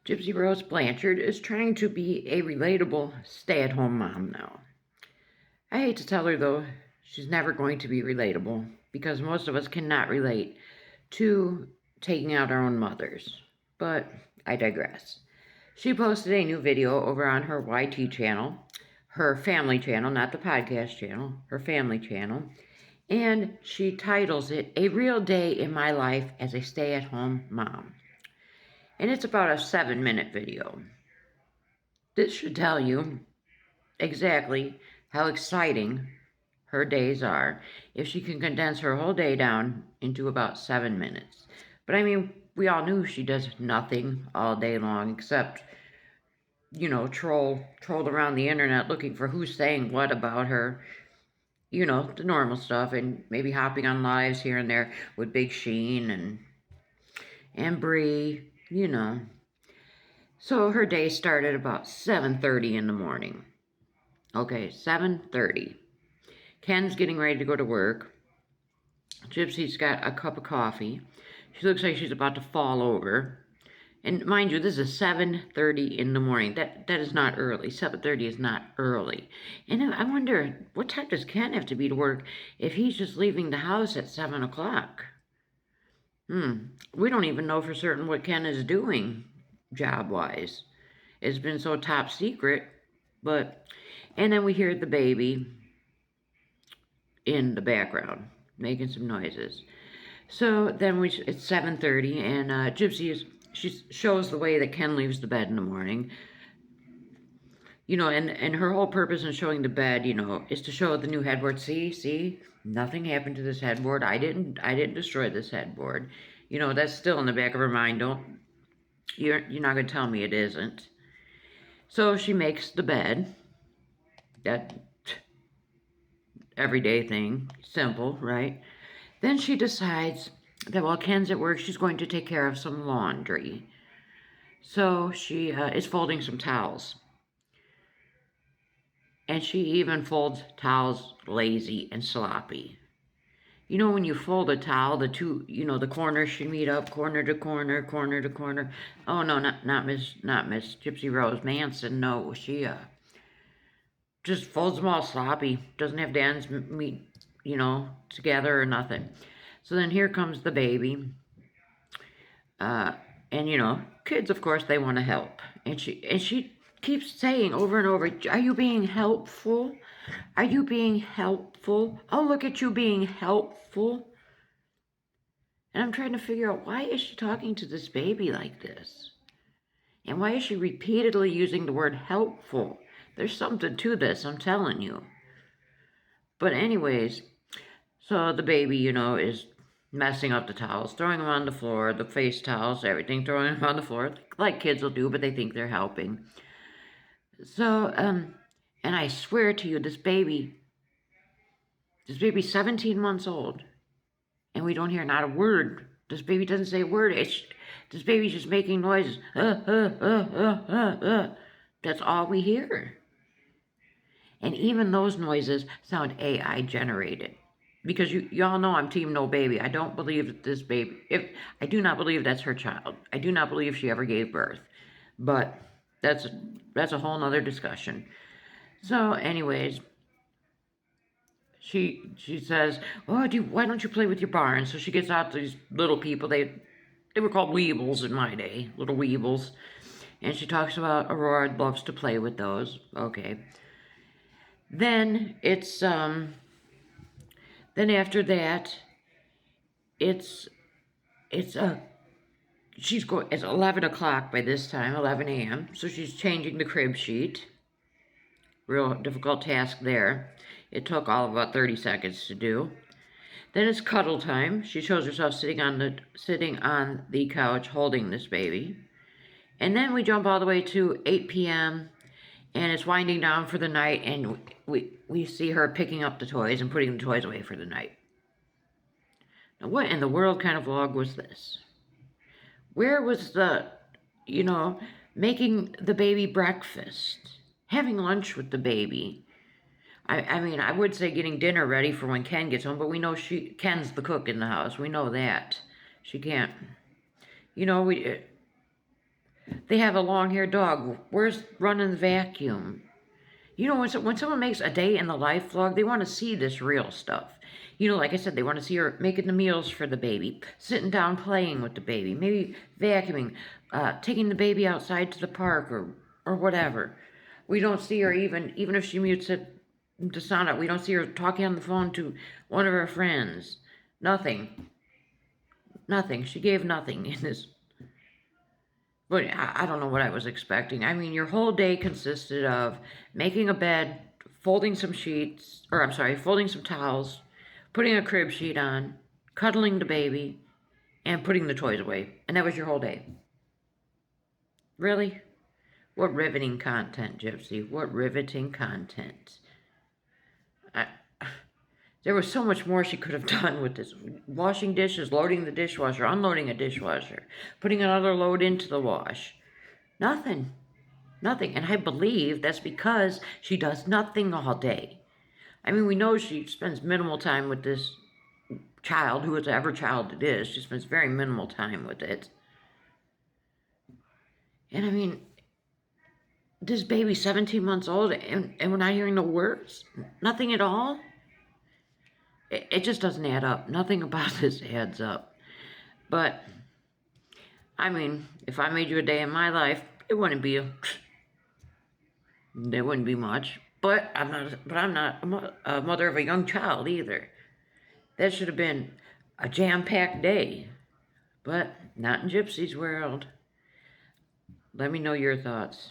Gypsy Rose Blanchard is trying to be a relatable stay-at-home mom now. I hate to tell her, though, she's never going to be relatable because most of us cannot relate to taking out our own mothers. But I digress. She posted a new video over on her YT channel, her family channel, not the podcast channel, her family channel, and she titles it, A Real Day in My Life as a Stay-at-Home Mom. And it's about a 7-minute video. This should tell you exactly how exciting her days are if she can condense her whole day down into about 7 minutes. But I mean, we all knew she does nothing all day long except, troll around the internet looking for who's saying what about her. The normal stuff, and maybe hopping on lives here and there with Big Sheen and Bree, So her day started about 7:30 in the morning. Okay, 7:30. Ken's getting ready to go to work. Gypsy's got a cup of coffee. She looks like she's about to fall over. And mind you, this is 7:30 in the morning. That is not early. 7:30 is not early. And I wonder, what time does Ken have to be to work if he's just leaving the house at 7 o'clock? We don't even know for certain what Ken is doing job-wise. It's been so top secret. And then we hear the baby in the background making some noises. So then it's 7:30, and Gypsy she shows the way that Ken leaves the bed in the morning. And her whole purpose in showing the bed, is to show the new headboard. See, nothing happened to this headboard. I didn't destroy this headboard. That's still in the back of her mind. You're not going to tell me it isn't. So she makes the bed. That everyday thing, simple, right? Then she decides that while Ken's at work, she's going to take care of some laundry. So she is folding some towels. And she even folds towels lazy and sloppy. When you fold a towel, the corners should meet up, corner to corner, corner to corner. Oh no, not Miss Gypsy Rose Manson. No, she just folds them all sloppy. Doesn't have the ends meet, together or nothing. So then here comes the baby. And kids, of course, they want to help. And she keeps saying over and over, are you being helpful? Are you being helpful? Oh, look at you being helpful. And I'm trying to figure out, why is she talking to this baby like this? And why is she repeatedly using the word helpful? There's something to this, I'm telling you. But anyways, so the baby, is messing up the towels, throwing them on the floor, the face towels, everything, throwing them on the floor, like kids will do, but they think they're helping. So, and I swear to you, this baby's 17 months old, and we don't hear not a word. This baby doesn't say a word. This baby's just making noises. That's all we hear. And even those noises sound AI generated. Because you all know I'm team no baby. I don't believe that this baby, I do not believe that's her child. I do not believe she ever gave birth. But that's a whole nother discussion. So anyways, she says, why don't you play with your barn? So she gets out these little people. They were called weebles in my day, little weebles. And she talks about Aurora loves to play with those. Okay. Then it's then after that, it's 11 o'clock by this time, 11 a.m. So she's changing the crib sheet. Real difficult task there. It took all of about 30 seconds to do. Then it's cuddle time. She shows herself sitting on the couch holding this baby. And then we jump all the way to 8 p.m. and it's winding down for the night, and we see her picking up the toys and putting the toys away for the night. Now, what in the world kind of vlog was this? Where was the, making the baby breakfast, having lunch with the baby? I mean, I would say getting dinner ready for when Ken gets home, but we know Ken's the cook in the house. We know that. She can't, They have a long-haired dog. Where's running the vacuum? You know, when someone makes a day in the life vlog, they want to see this real stuff. You know, like I said, they want to see her making the meals for the baby, sitting down playing with the baby, maybe vacuuming, taking the baby outside to the park or whatever. We don't see her even if she mutes it to Sana, we don't see her talking on the phone to one of her friends. Nothing. Nothing. She gave nothing in this. But I don't know what I was expecting. I mean, your whole day consisted of making a bed, folding some sheets, or I'm sorry, folding some towels, putting a crib sheet on, cuddling the baby, and putting the toys away. And that was your whole day. Really? What riveting content, Gypsy. What riveting content. There was so much more she could have done with this. Washing dishes, loading the dishwasher, unloading a dishwasher, putting another load into the wash. Nothing. Nothing. And I believe that's because she does nothing all day. I mean, we know she spends minimal time with this child, whoever child it is. She spends very minimal time with it. And I mean, this baby's 17 months old and we're not hearing no words? Nothing at all? It just doesn't add up. Nothing about this adds up. But, I mean, if I made you a day in my life, it wouldn't be there wouldn't be much. But I'm not a mother of a young child either. That should have been a jam-packed day. But not in Gypsy's world. Let me know your thoughts.